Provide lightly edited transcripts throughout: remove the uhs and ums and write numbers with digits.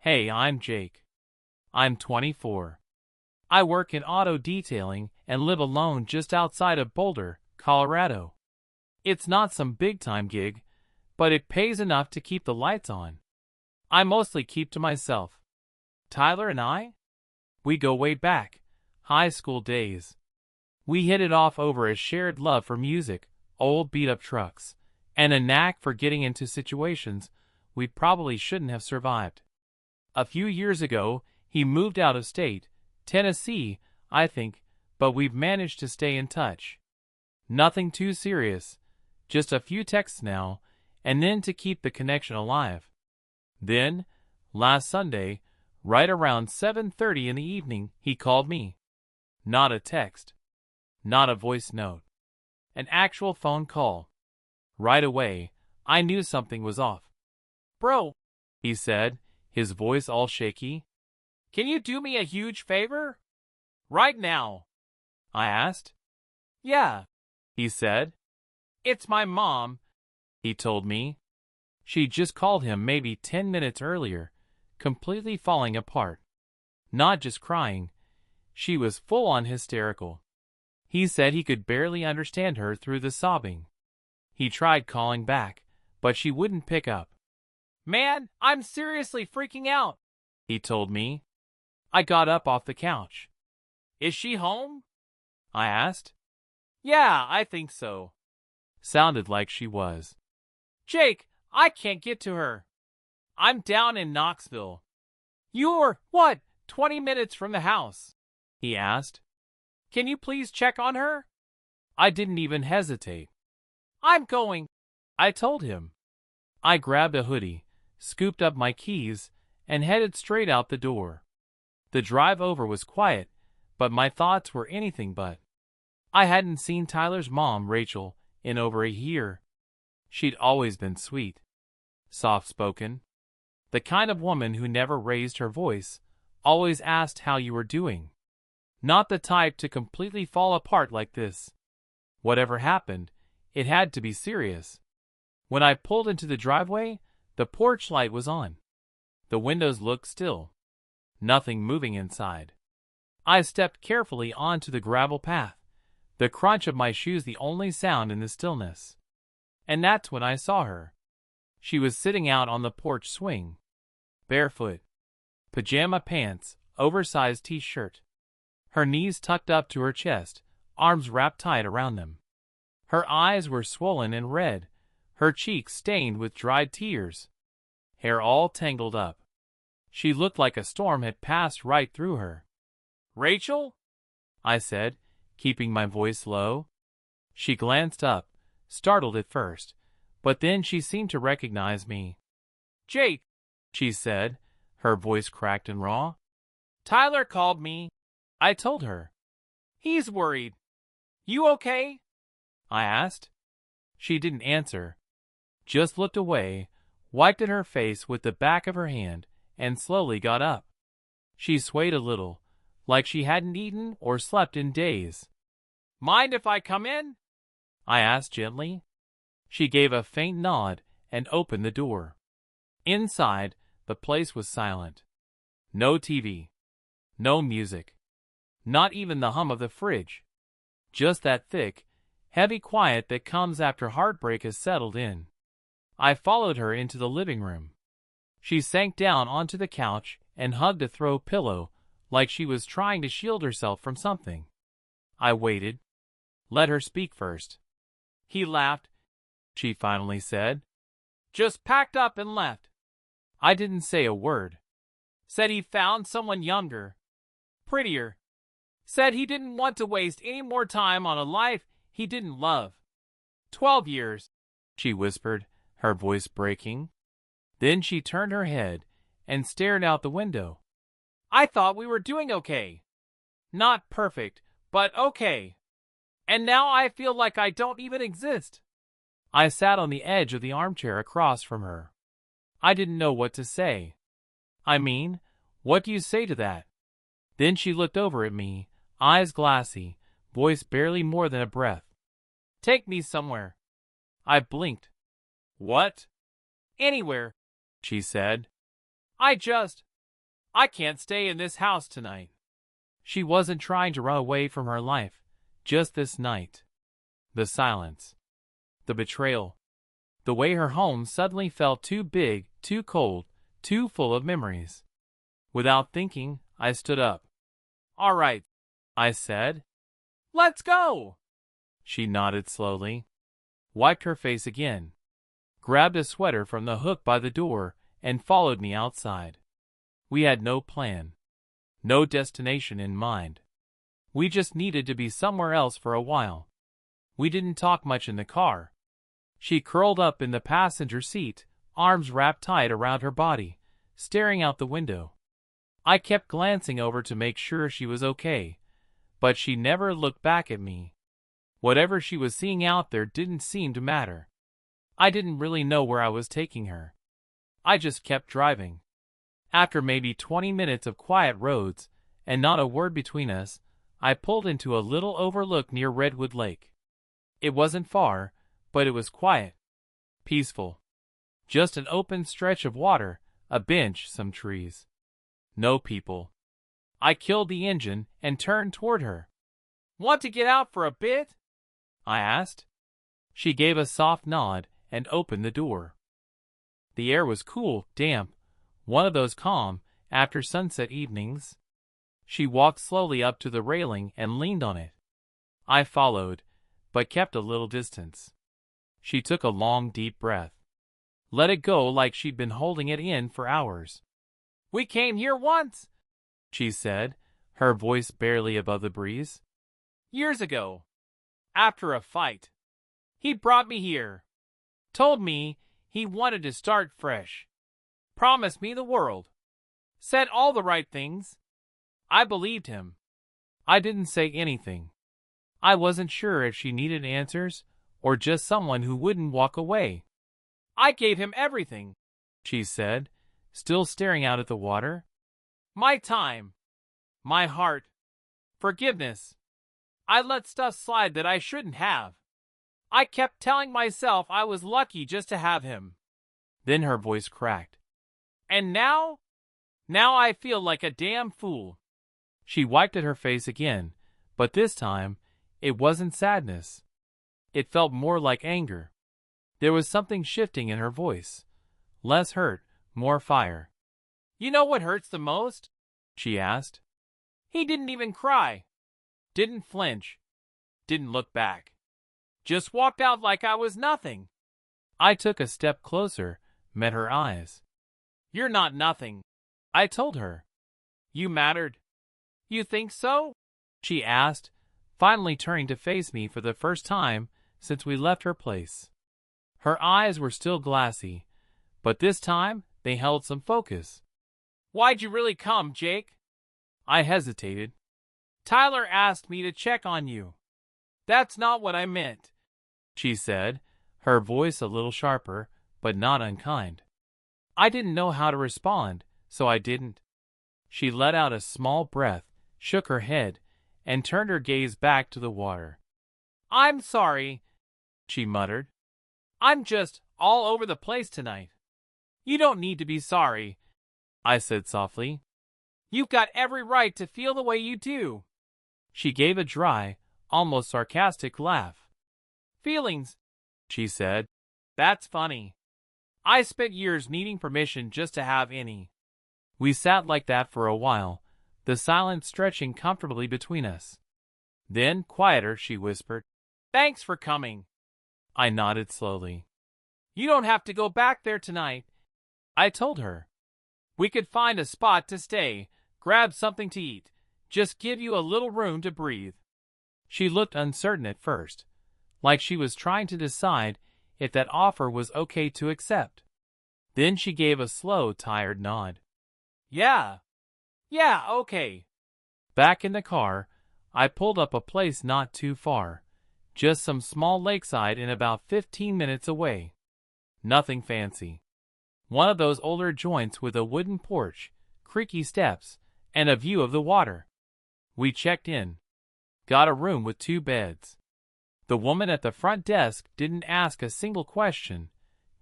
Hey, I'm Jake. I'm 24. I work in auto detailing and live alone just outside of Boulder, Colorado. It's not some big-time gig, but it pays enough to keep the lights on. I mostly keep to myself. Tyler and I? We go way back, high school days. We hit it off over a shared love for music, old beat-up trucks, and a knack for getting into situations we probably shouldn't have survived. A few years ago, he moved out of state, Tennessee, I think, but we've managed to stay in touch. Nothing too serious, just a few texts now, and then to keep the connection alive. Then, last Sunday, right around 7:30 in the evening, he called me. Not a text. Not a voice note. An actual phone call. Right away, I knew something was off. "Bro," he said, his voice all shaky. "Can you do me a huge favor? Right now?" I asked. "Yeah," he said. "It's my mom," he told me. She just called him maybe 10 minutes earlier, completely falling apart. Not just crying. She was full-on hysterical. He said he could barely understand her through the sobbing. He tried calling back, but she wouldn't pick up. "Man, I'm seriously freaking out," he told me. I got up off the couch. "Is she home?" I asked. "Yeah, I think so." Sounded like she was. "Jake, I can't get to her. I'm down in Knoxville." "You're, 20 minutes from the house?" he asked. "Can you please check on her?" I didn't even hesitate. "I'm going," I told him. I grabbed a hoodie, scooped up my keys, and headed straight out the door. The drive over was quiet, but my thoughts were anything but. I hadn't seen Tyler's mom, Rachel, in over a year. She'd always been sweet, soft-spoken, the kind of woman who never raised her voice, always asked how you were doing. Not the type to completely fall apart like this. Whatever happened, it had to be serious. When I pulled into the driveway, the porch light was on. The windows looked still. Nothing moving inside. I stepped carefully onto the gravel path, the crunch of my shoes the only sound in the stillness. And that's when I saw her. She was sitting out on the porch swing. Barefoot. Pajama pants, oversized t-shirt. Her knees tucked up to her chest, arms wrapped tight around them. Her eyes were swollen and red, her cheeks stained with dried tears. Hair all tangled up. She looked like a storm had passed right through her. "Rachel?" I said, keeping my voice low. She glanced up, startled at first, but then she seemed to recognize me. "Jake," she said, her voice cracked and raw. "Tyler called me," I told her. "He's worried. You okay?" I asked. She didn't answer, just looked away, wiped at her face with the back of her hand, and slowly got up. She swayed a little, like she hadn't eaten or slept in days. "Mind if I come in?" I asked gently. She gave a faint nod and opened the door. Inside, the place was silent. No TV. No music. Not even the hum of the fridge. Just that thick, heavy quiet that comes after heartbreak has settled in. I followed her into the living room. She sank down onto the couch and hugged a throw pillow like she was trying to shield herself from something. I waited. Let her speak first. "He laughed," she finally said. "Just packed up and left." I didn't say a word. "Said he found someone younger. Prettier. Said he didn't want to waste any more time on a life he didn't love. 12 years, she whispered, her voice breaking. Then she turned her head and stared out the window. "I thought we were doing okay. Not perfect, but okay. And now I feel like I don't even exist." I sat on the edge of the armchair across from her. I didn't know what to say. I mean, what do you say to that? Then she looked over at me, eyes glassy, voice barely more than a breath. "Take me somewhere." I blinked. "What?" "Anywhere," she said. I can't stay in this house tonight. She wasn't trying to run away from her life, just this night. The silence. The betrayal. The way her home suddenly felt too big, too cold, too full of memories. Without thinking, I stood up. "All right," I said. "Let's go." She nodded slowly, wiped her face again, grabbed a sweater from the hook by the door, and followed me outside. We had no plan, no destination in mind. We just needed to be somewhere else for a while. We didn't talk much in the car. She curled up in the passenger seat, arms wrapped tight around her body, staring out the window. I kept glancing over to make sure she was okay, but she never looked back at me. Whatever she was seeing out there didn't seem to matter. I didn't really know where I was taking her. I just kept driving. After maybe 20 minutes of quiet roads, and not a word between us, I pulled into a little overlook near Redwood Lake. It wasn't far, but it was quiet, peaceful. Just an open stretch of water, a bench, some trees. No people. I killed the engine and turned toward her. "Want to get out for a bit?" I asked. She gave a soft nod and opened the door. The air was cool, damp, one of those calm, after-sunset evenings. She walked slowly up to the railing and leaned on it. I followed, but kept a little distance. She took a long, deep breath. Let it go like she'd been holding it in for hours. "We came here once," she said, her voice barely above the breeze. "Years ago. After a fight. He brought me here. Told me he wanted to start fresh. Promised me the world. Said all the right things. I believed him. I didn't say anything. I wasn't sure if she needed answers or just someone who wouldn't walk away. I gave him everything," she said, still staring out at the water. "My time. My heart. Forgiveness. I let stuff slide that I shouldn't have. I kept telling myself I was lucky just to have him." Then her voice cracked. "And now? Now I feel like a damn fool." She wiped at her face again, but this time, it wasn't sadness. It felt more like anger. There was something shifting in her voice. Less hurt, more fire. "You know what hurts the most?" she asked. "He didn't even cry. Didn't flinch. Didn't look back. Just walked out like I was nothing." I took a step closer, met her eyes. "You're not nothing," I told her. "You mattered." "You think so?" she asked, finally turning to face me for the first time since we left her place. Her eyes were still glassy, but this time they held some focus. "Why'd you really come, Jake?" I hesitated. "Tyler asked me to check on you." "That's not what I meant," she said, her voice a little sharper, but not unkind. I didn't know how to respond, so I didn't. She let out a small breath, shook her head, and turned her gaze back to the water. "I'm sorry," she muttered. "I'm just all over the place tonight." "You don't need to be sorry," I said softly. "You've got every right to feel the way you do." She gave a dry, almost sarcastic laugh. "Feelings," she said. "That's funny. I spent years needing permission just to have any." We sat like that for a while, the silence stretching comfortably between us. Then, quieter, she whispered, "Thanks for coming." I nodded slowly. "You don't have to go back there tonight," I told her. "We could find a spot to stay, grab something to eat, just give you a little room to breathe." She looked uncertain at first, like she was trying to decide if that offer was okay to accept. Then she gave a slow, tired nod. Yeah, okay." Back in the car, I pulled up a place not too far, just some small lakeside and about 15 minutes away. Nothing fancy. One of those older joints with a wooden porch, creaky steps, and a view of the water. We checked in. Got a room with 2 beds. The woman at the front desk didn't ask a single question,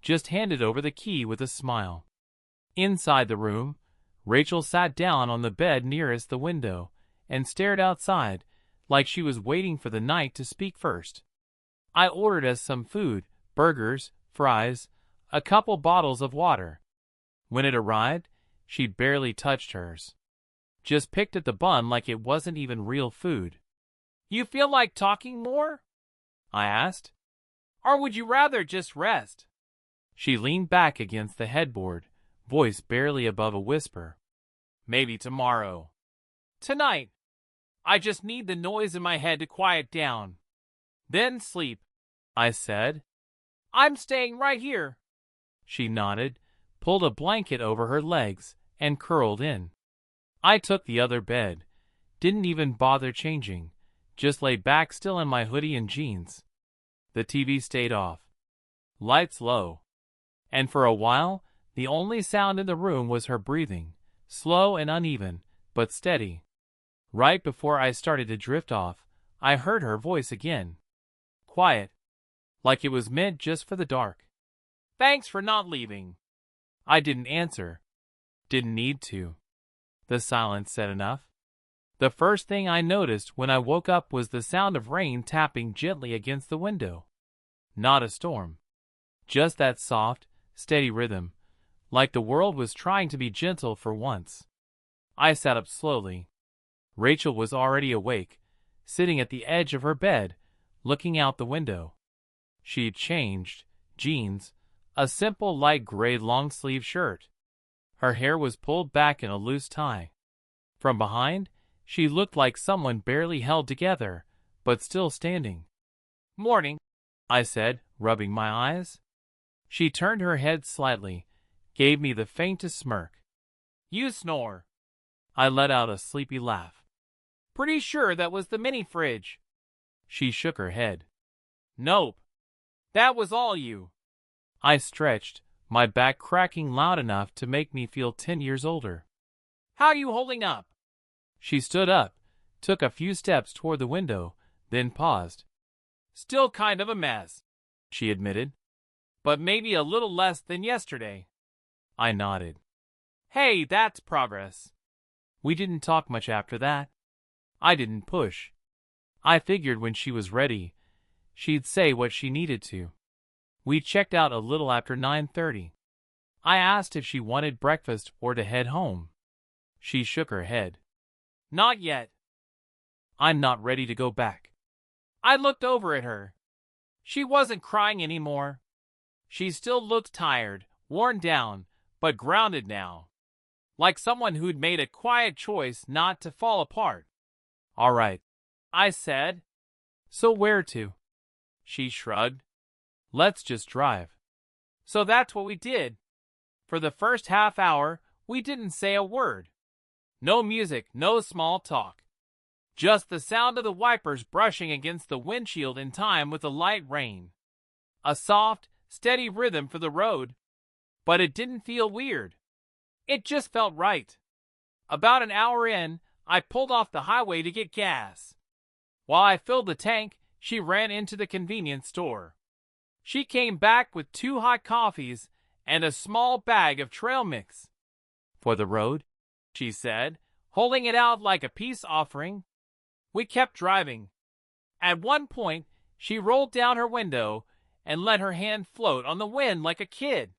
just handed over the key with a smile. Inside the room, Rachel sat down on the bed nearest the window and stared outside like she was waiting for the night to speak first. I ordered us some food, burgers, fries, a couple bottles of water. When it arrived, she barely touched hers. Just picked at the bun like it wasn't even real food. "You feel like talking more?" I asked. "Or would you rather just rest?" She leaned back against the headboard, voice barely above a whisper. "Maybe tomorrow. Tonight. I just need the noise in my head to quiet down. Then sleep," I said. "I'm staying right here." She nodded, pulled a blanket over her legs, and curled in. I took the other bed, didn't even bother changing, just lay back still in my hoodie and jeans. The TV stayed off. Lights low. And for a while, the only sound in the room was her breathing, slow and uneven, but steady. Right before I started to drift off, I heard her voice again. Quiet. Like it was meant just for the dark. "Thanks for not leaving." I didn't answer. Didn't need to. The silence said enough. The first thing I noticed when I woke up was the sound of rain tapping gently against the window. Not a storm. Just that soft, steady rhythm, like the world was trying to be gentle for once. I sat up slowly. Rachel was already awake, sitting at the edge of her bed, looking out the window. She'd changed, jeans, a simple light gray long-sleeve shirt. Her hair was pulled back in a loose tie. From behind, she looked like someone barely held together, but still standing. "Morning," I said, rubbing my eyes. She turned her head slightly, gave me the faintest smirk. "You snore." I let out a sleepy laugh. "Pretty sure that was the mini fridge." She shook her head. "Nope. That was all you." I stretched, my back cracking loud enough to make me feel 10 years older. "How you holding up?" She stood up, took a few steps toward the window, then paused. "Still kind of a mess," she admitted. "But maybe a little less than yesterday." I nodded. "Hey, that's progress." We didn't talk much after that. I didn't push. I figured when she was ready, she'd say what she needed to. We checked out a little after 9:30. I asked if she wanted breakfast or to head home. She shook her head. "Not yet." "I'm not ready to go back." I looked over at her. She wasn't crying anymore. She still looked tired, worn down, but grounded now. Like someone who'd made a quiet choice not to fall apart. "All right," I said. "So where to?" She shrugged. "Let's just drive." So that's what we did. For the first half hour, we didn't say a word. No music, no small talk. Just the sound of the wipers brushing against the windshield in time with the light rain. A soft, steady rhythm for the road. But it didn't feel weird. It just felt right. About an hour in, I pulled off the highway to get gas. While I filled the tank, she ran into the convenience store. She came back with 2 hot coffees and a small bag of trail mix. "For the road," she said, holding it out like a peace offering. We kept driving. At one point, she rolled down her window and let her hand float on the wind like a kid.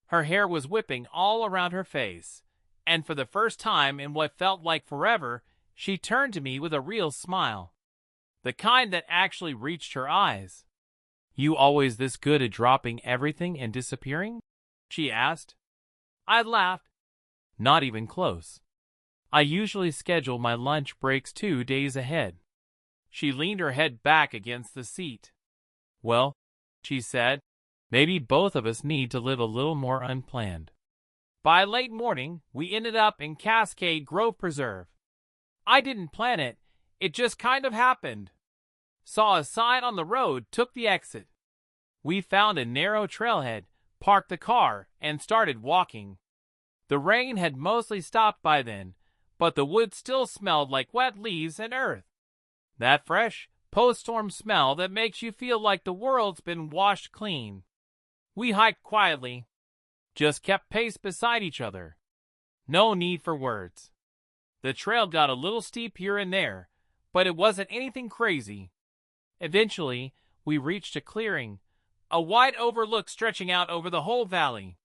Her hair was whipping all around her face, and for the first time in what felt like forever, she turned to me with a real smile. The kind that actually reached her eyes. "You always this good at dropping everything and disappearing?" she asked. I laughed. "Not even close. I usually schedule my lunch breaks 2 days ahead." She leaned her head back against the seat. "Well," she said, "maybe both of us need to live a little more unplanned." By late morning, we ended up in Cascade Grove Preserve. I didn't plan it, it just kind of happened. Saw a sign on the road, took the exit. We found a narrow trailhead, parked the car, and started walking. The rain had mostly stopped by then, but the woods still smelled like wet leaves and earth. That fresh, post-storm smell that makes you feel like the world's been washed clean. We hiked quietly, just kept pace beside each other. No need for words. The trail got a little steep here and there, but it wasn't anything crazy. Eventually, we reached a clearing, a wide overlook stretching out over the whole valley.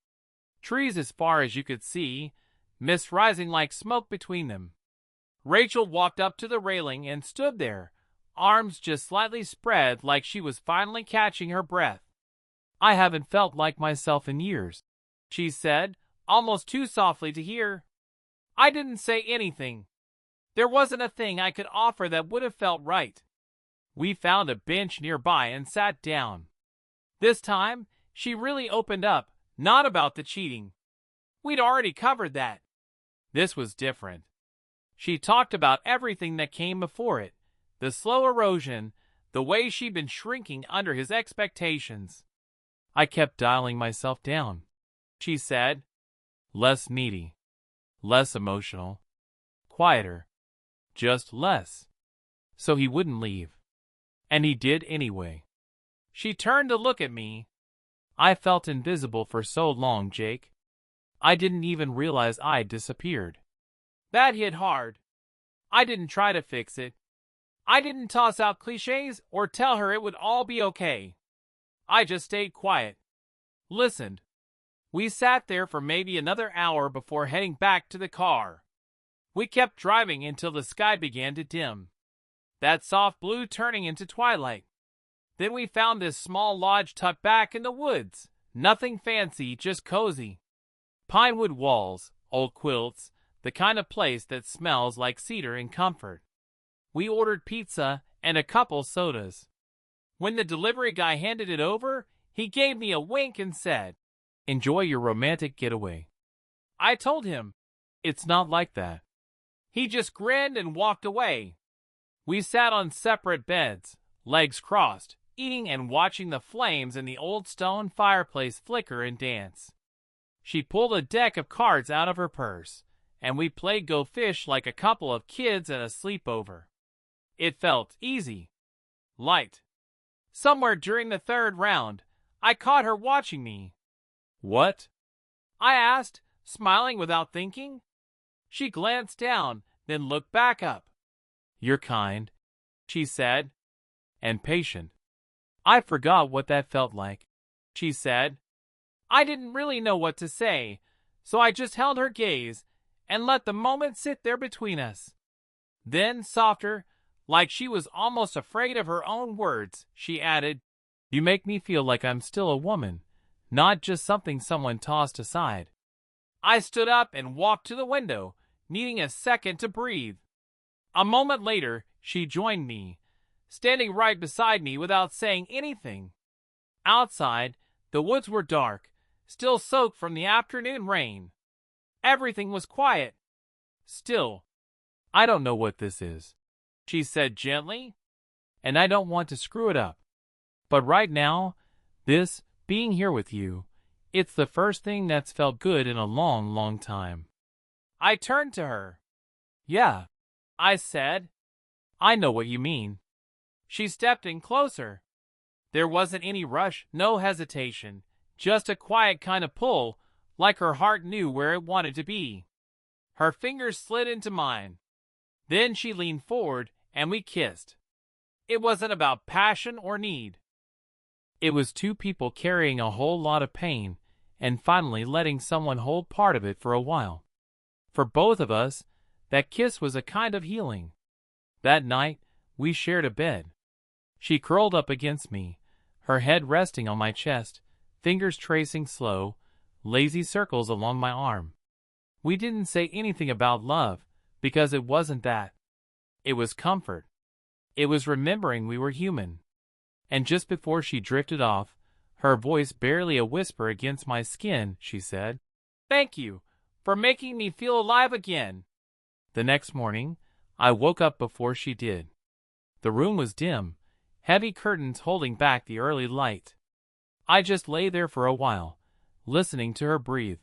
Trees as far as you could see, mist rising like smoke between them. Rachel walked up to the railing and stood there, arms just slightly spread like she was finally catching her breath. "I haven't felt like myself in years," she said, almost too softly to hear. I didn't say anything. There wasn't a thing I could offer that would have felt right. We found a bench nearby and sat down. This time, she really opened up, not about the cheating. We'd already covered that. This was different. She talked about everything that came before it, the slow erosion, the way she'd been shrinking under his expectations. "I kept dialing myself down," she said. "Less needy, less emotional, quieter, just less. So he wouldn't leave. And he did anyway." She turned to look at me. "I felt invisible for so long, Jake. I didn't even realize I'd disappeared." That hit hard. I didn't try to fix it. I didn't toss out cliches or tell her it would all be okay. I just stayed quiet. Listened. We sat there for maybe another hour before heading back to the car. We kept driving until the sky began to dim, that soft blue turning into twilight. Then we found this small lodge tucked back in the woods. Nothing fancy, just cozy. Pinewood walls, old quilts, the kind of place that smells like cedar and comfort. We ordered pizza and a couple sodas. When the delivery guy handed it over, he gave me a wink and said, "Enjoy your romantic getaway." I told him, "It's not like that." He just grinned and walked away. We sat on separate beds, legs crossed, eating and watching the flames in the old stone fireplace flicker and dance. She pulled a deck of cards out of her purse, and we played Go Fish like a couple of kids at a sleepover. It felt easy, light. Somewhere during the third round, I caught her watching me. "What?" I asked, smiling without thinking. She glanced down, then looked back up. "You're kind," she said, "and patient." I forgot what that felt like, she said. I didn't really know what to say, so I just held her gaze and let the moment sit there between us. Then, softer, like she was almost afraid of her own words, she added, "You make me feel like I'm still a woman, not just something someone tossed aside." I stood up and walked to the window, needing a second to breathe. A moment later, she joined me, standing right beside me without saying anything. Outside, the woods were dark, still soaked from the afternoon rain. Everything was quiet. Still. "I don't know what this is," she said gently, "and I don't want to screw it up. But right now, being here with you, it's the first thing that's felt good in a long, long time." I turned to her. "Yeah," I said. "I know what you mean." She stepped in closer. There wasn't any rush, no hesitation, just a quiet kind of pull, like her heart knew where it wanted to be. Her fingers slid into mine. Then she leaned forward and we kissed. It wasn't about passion or need. It was two people carrying a whole lot of pain and finally letting someone hold part of it for a while. For both of us, that kiss was a kind of healing. That night, we shared a bed. She curled up against me, her head resting on my chest, fingers tracing slow, lazy circles along my arm. We didn't say anything about love, because it wasn't that. It was comfort. It was remembering we were human. And just before she drifted off, her voice barely a whisper against my skin, she said, "Thank you for making me feel alive again." The next morning, I woke up before she did. The room was dim, heavy curtains holding back the early light. I just lay there for a while, listening to her breathe.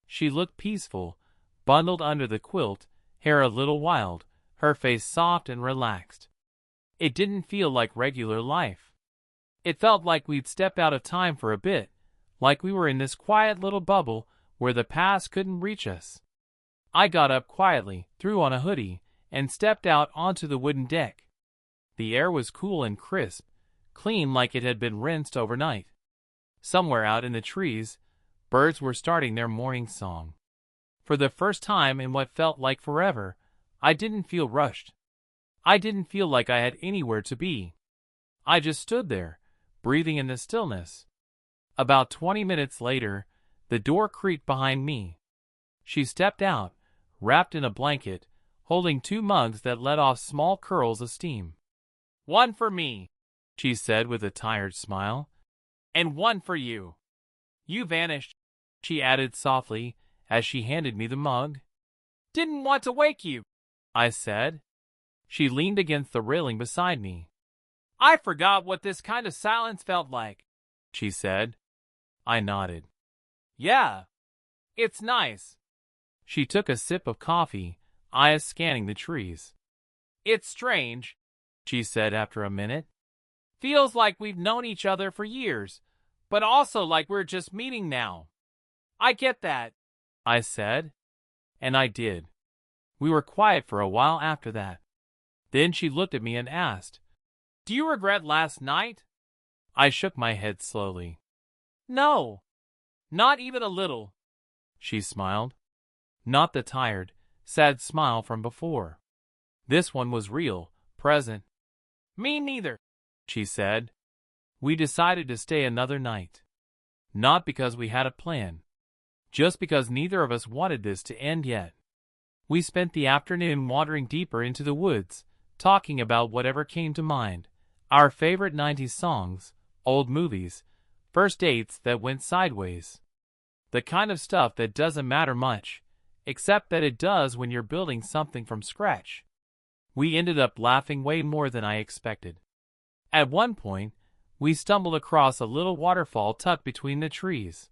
She looked peaceful, bundled under the quilt, hair a little wild, her face soft and relaxed. It didn't feel like regular life. It felt like we'd stepped out of time for a bit, like we were in this quiet little bubble where the past couldn't reach us. I got up quietly, threw on a hoodie, and stepped out onto the wooden deck. The air was cool and crisp, clean like it had been rinsed overnight. Somewhere out in the trees, birds were starting their morning song. For the first time in what felt like forever, I didn't feel rushed. I didn't feel like I had anywhere to be. I just stood there, breathing in the stillness. About 20 minutes later, the door creaked behind me. She stepped out, wrapped in a blanket, holding 2 mugs that let off small curls of steam. "One for me," she said with a tired smile, "and one for you." "You vanished," she added softly as she handed me the mug. "Didn't want to wake you," I said. She leaned against the railing beside me. "I forgot what this kind of silence felt like," she said. I nodded. "Yeah, it's nice." She took a sip of coffee, eyes scanning the trees. "It's strange," she said after a minute. "Feels like we've known each other for years, but also like we're just meeting now." "I get that," I said. And I did. We were quiet for a while after that. Then she looked at me and asked, "Do you regret last night?" I shook my head slowly. "No, not even a little." She smiled. Not the tired, sad smile from before. This one was real, present. "Me neither," she said. We decided to stay another night. Not because we had a plan. Just because neither of us wanted this to end yet. We spent the afternoon wandering deeper into the woods, talking about whatever came to mind. Our favorite 90s songs, old movies, first dates that went sideways. The kind of stuff that doesn't matter much, except that it does when you're building something from scratch. We ended up laughing way more than I expected. At one point, we stumbled across a little waterfall tucked between the trees.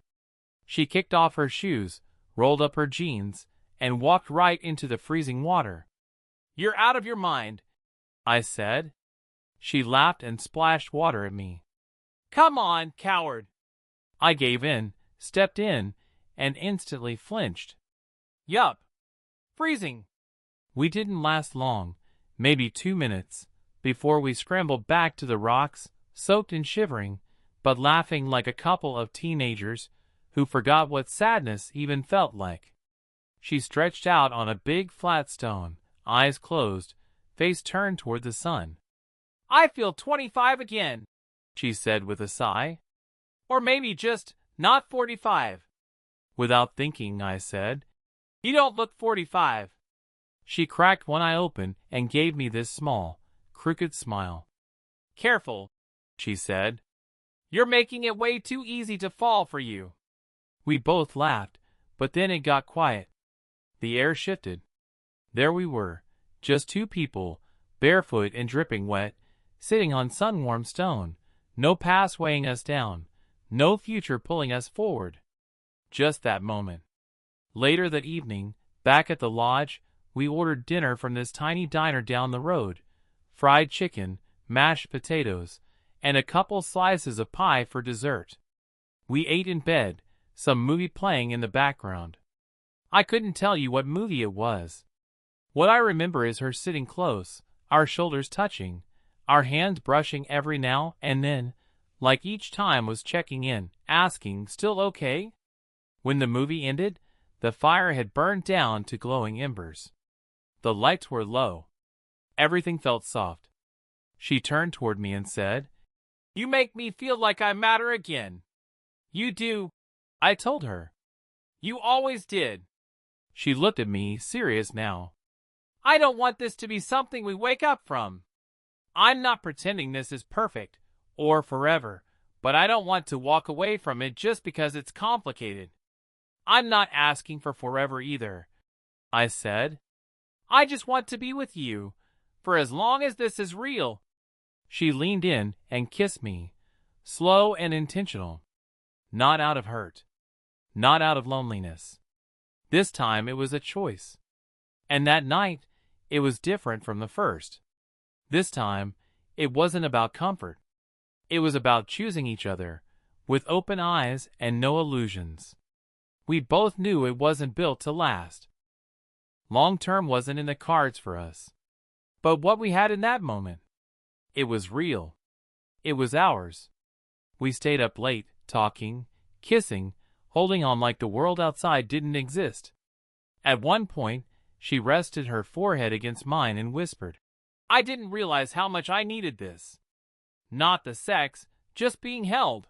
She kicked off her shoes, rolled up her jeans, and walked right into the freezing water. "You're out of your mind," I said. She laughed and splashed water at me. "Come on, coward." I gave in, stepped in, and instantly flinched. "Yup. Freezing." We didn't last long, maybe 2 minutes, before we scrambled back to the rocks, soaked and shivering, but laughing like a couple of teenagers who forgot what sadness even felt like. She stretched out on a big flat stone, eyes closed, face turned toward the sun. "I feel 25 again," she said with a sigh. "Or maybe just not 45. Without thinking, I said, "You don't look 45. She cracked one eye open and gave me this small, crooked smile. "Careful," she said. "You're making it way too easy to fall for you." We both laughed, but then it got quiet. The air shifted. There we were, just 2 people, barefoot and dripping wet, sitting on sun-warmed stone, no past weighing us down, no future pulling us forward. Just that moment. Later that evening, back at the lodge, we ordered dinner from this tiny diner down the road, fried chicken, mashed potatoes, and a couple slices of pie for dessert. We ate in bed, some movie playing in the background. I couldn't tell you what movie it was. What I remember is her sitting close, our shoulders touching, our hands brushing every now and then, like each time was checking in, asking, "Still okay?" When the movie ended, the fire had burned down to glowing embers. The lights were low. Everything felt soft. She turned toward me and said, "You make me feel like I matter again." "You do," I told her. "You always did." She looked at me, serious now. "I don't want this to be something we wake up from. I'm not pretending this is perfect, or forever, but I don't want to walk away from it just because it's complicated. I'm not asking for forever either," I said. "I just want to be with you, for as long as this is real." She leaned in and kissed me, slow and intentional. Not out of hurt. Not out of loneliness. This time it was a choice. And that night, it was different from the first. This time, it wasn't about comfort. It was about choosing each other, with open eyes and no illusions. We both knew it wasn't built to last. Long-term wasn't in the cards for us. But what we had in that moment, it was real. It was ours. We stayed up late, talking, kissing, holding on like the world outside didn't exist. At one point, she rested her forehead against mine and whispered, "I didn't realize how much I needed this. Not the sex, just being held.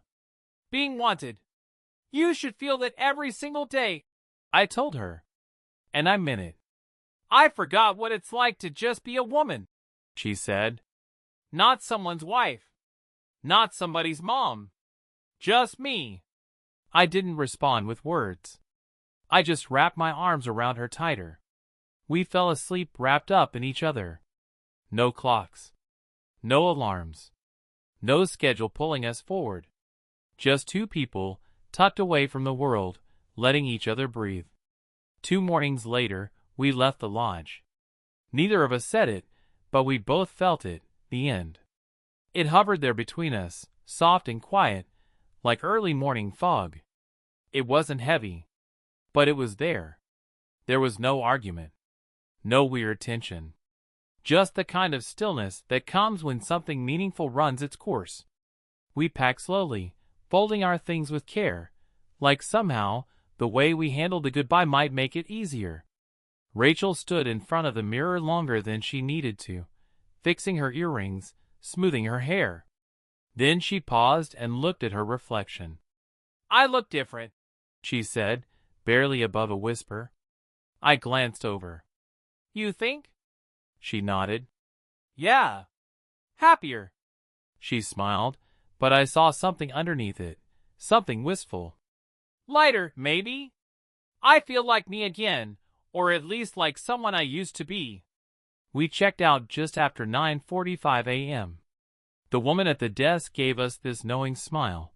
Being wanted. You should feel that every single day," I told her. And I meant it. "I forgot what it's like to just be a woman," she said. "Not someone's wife. Not somebody's mom. Just me." I didn't respond with words. I just wrapped my arms around her tighter. We fell asleep wrapped up in each other. No clocks. No alarms. No schedule pulling us forward. Just two people, tucked away from the world, letting each other breathe. 2 mornings later, we left the lodge. Neither of us said it, but we both felt it, the end. It hovered there between us, soft and quiet, like early morning fog. It wasn't heavy, but it was there. There was no argument. No weird tension. Just the kind of stillness that comes when something meaningful runs its course. We packed slowly, folding our things with care, like somehow the way we handled the goodbye might make it easier. Rachel stood in front of the mirror longer than she needed to, fixing her earrings, smoothing her hair. Then she paused and looked at her reflection. "I look different," she said, barely above a whisper. I glanced over. "You think?" She nodded. "Yeah. Happier." She smiled, but I saw something underneath it, something wistful. "Lighter, maybe? I feel like me again, or at least like someone I used to be." We checked out just after 9:45 a.m. The woman at the desk gave us this knowing smile,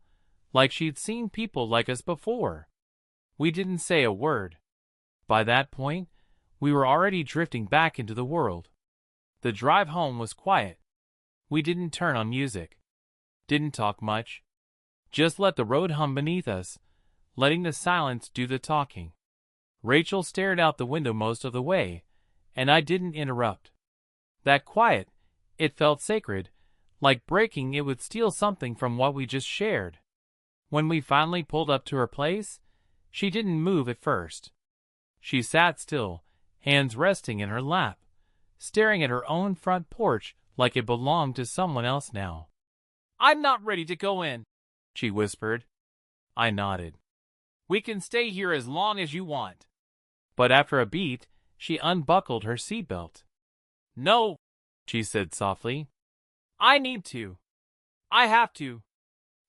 like she'd seen people like us before. We didn't say a word. By that point, we were already drifting back into the world. The drive home was quiet. We didn't turn on music. Didn't talk much. Just let the road hum beneath us, letting the silence do the talking. Rachel stared out the window most of the way, and I didn't interrupt. That quiet, it felt sacred, like breaking it would steal something from what we just shared. When we finally pulled up to her place, she didn't move at first. She sat still, hands resting in her lap, staring at her own front porch like it belonged to someone else now. "I'm not ready to go in," she whispered. I nodded. "We can stay here as long as you want." But after a beat, she unbuckled her seatbelt. "No," she said softly. "I need to. I have to."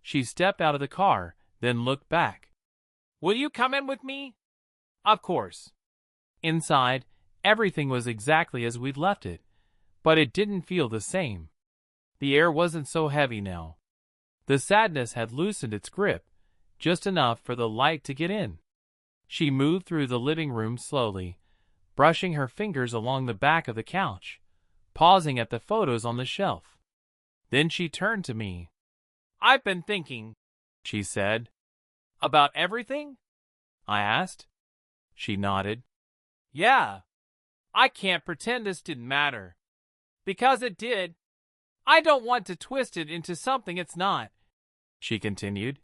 She stepped out of the car, then looked back. "Will you come in with me?" Of course. Inside, everything was exactly as we'd left it, but it didn't feel the same. The air wasn't so heavy now. The sadness had loosened its grip, just enough for the light to get in. She moved through the living room slowly, brushing her fingers along the back of the couch, pausing at the photos on the shelf. Then she turned to me. "I've been thinking," she said. "About everything?" I asked. She nodded. "Yeah. I can't pretend this didn't matter. Because it did. I don't want to twist it into something it's not," she continued.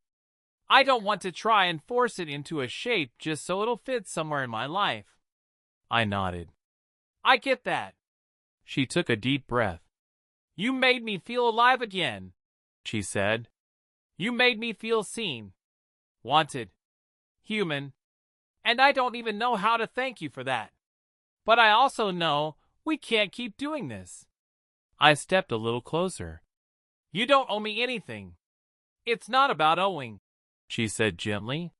"I don't want to try and force it into a shape just so it'll fit somewhere in my life." I nodded. "I get that." She took a deep breath. "You made me feel alive again," she said. "You made me feel seen, wanted, human, and I don't even know how to thank you for that. But I also know we can't keep doing this." I stepped a little closer. "You don't owe me anything. It's not about owing," she said gently.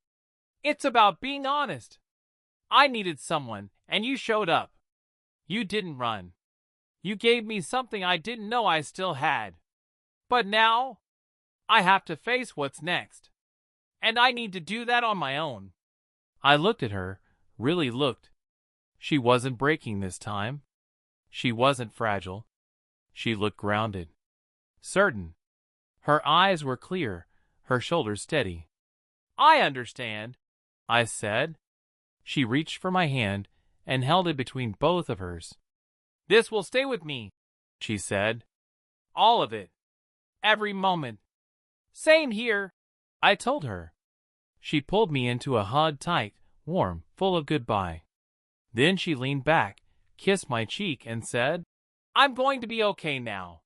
"It's about being honest. I needed someone, and you showed up. You didn't run. You gave me something I didn't know I still had. But now, I have to face what's next. And I need to do that on my own." I looked at her, really looked. She wasn't breaking this time. She wasn't fragile. She looked grounded. Certain. Her eyes were clear, her shoulders steady. "I understand," I said. She reached for my hand and held it between both of hers. "This will stay with me," she said. "All of it. Every moment." "Same here," I told her. She pulled me into a hug, tight, warm, full of goodbye. Then she leaned back, kissed my cheek, and said, "I'm going to be okay now."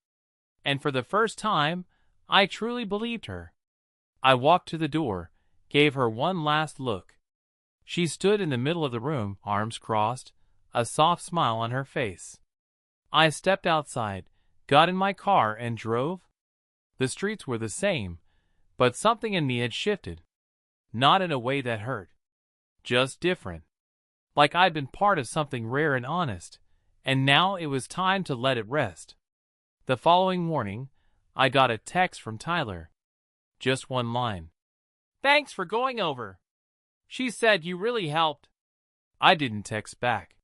And for the first time, I truly believed her. I walked to the door, gave her one last look. She stood in the middle of the room, arms crossed, a soft smile on her face. I stepped outside, got in my car, and drove. The streets were the same, but something in me had shifted. Not in a way that hurt. Just different. Like I'd been part of something rare and honest, and now it was time to let it rest. The following morning, I got a text from Tyler. Just one line. "Thanks for going over. She said you really helped." I didn't text back.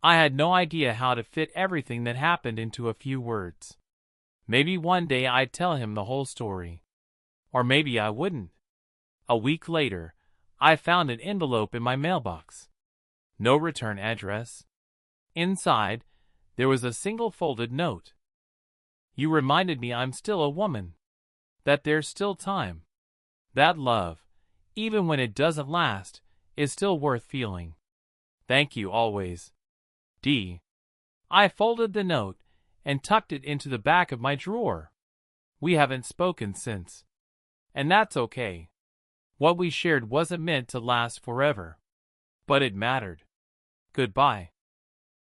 I had no idea how to fit everything that happened into a few words. Maybe one day I'd tell him the whole story. Or maybe I wouldn't. A week later, I found an envelope in my mailbox. No return address. Inside, there was a single folded note. "You reminded me I'm still a woman. That there's still time. That love, even when it doesn't last, is still worth feeling. Thank you always. D." I folded the note and tucked it into the back of my drawer. We haven't spoken since. And that's okay. What we shared wasn't meant to last forever. But it mattered. Goodbye.